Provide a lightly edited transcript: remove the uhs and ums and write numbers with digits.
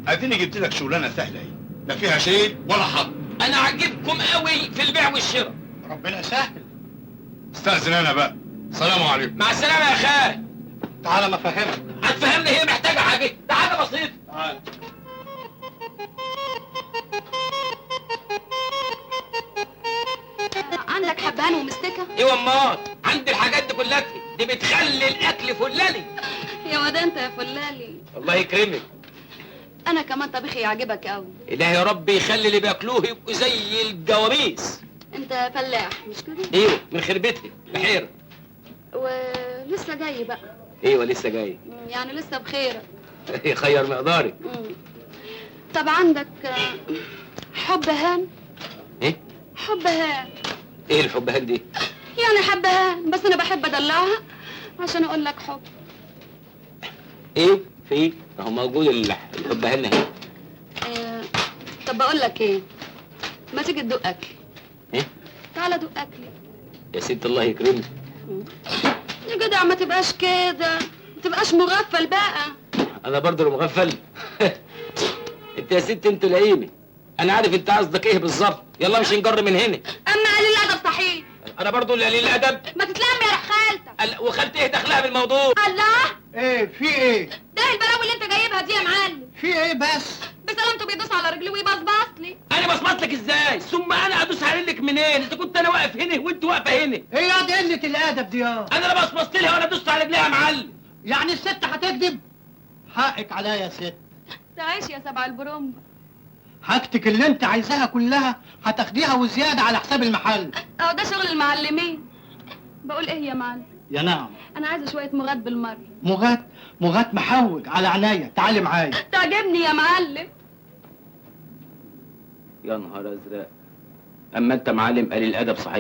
اديني جبت لك شغلانه سهله اهي، لا فيها شيء ولا حظ. انا عاجبكم قوي في البيع والشراء. ربنا يسهل. استاذن انا بقى، سلام عليكم. مع السلامه يا خال. تعالى ما افهمك. هتفهمني، هي محتاجه حاجه، ده حاجه بسيطه. تعالى. عندك حبهان ومستكه؟ ايوه امال، عندي الحاجات دي كلها، دي بتخلي الاكل فلالي. يا واد انت يا فلالي. الله يكرمك. انا كمان طبيخي يعجبك قوي. الهي يا رب يخلي اللي بياكلوه يبقوا زي الجواميس. انت فلاح مش كده؟ ايوه من خربتي بحيره. ولسه جاي بقى؟ ايوه لسه جاي. يعني لسه بخيرك. خير مقدارك. طب عندك حب هان؟ ايه؟ حب هان. ايه الحبهان دي؟ يعني حبهان، بس انا بحب ادلعها عشان اقول لك حب. ايه؟ في اهو موجود الحبهان اهي. طب بقول لك ايه؟ ما تيجي تدوق اكلي؟ ايه؟ تعالى دوق اكلي. يا ست الله يكرمك. يا جدع ما تبقاش كده، ما تبقاش مغفل بقى. انا برضه اللي مغفل؟ انت يا ست انت لئيمه. انا عارف انت قصدك ايه بالظبط. يلا مش نجر من هنا. اما قليل الادب صحيح. انا برضه اللي قليل الادب. ما تتلم يا رح خالتك. وخالتي ايه دخلها بالموضوع؟ الله، ايه في ايه؟ ده البلاوي اللي انت جايبها دي يا معلم. في ايه بس؟ بسلامته بيدوس على رجلي ويبصبص لي. انا بصمت لك ازاي؟ ثم انا ادوس على رجلك منين؟ اذا كنت انا واقف هنا وانت واقفه هنا. ايه يا دي قله الادب دي يا؟ انا لا بصمت لها ولا دوست على رجليها يا معلم. يعني الست هتكذب؟ حقك عليا يا ست. تعيش يا سبع البرومبا. حاجتك اللي انت عايزاها كلها هتاخديها وزياده على حساب المحل. اهو ده شغل المعلمين. بقول ايه يا معلم؟ يا نعم. انا عايزه شويه مغات بالمره. مغات محوج على عينيا، تعالي معايا. تعجبني يا معلم. يا نهار ازرق. اما انت معلم قليل الادب صحيح.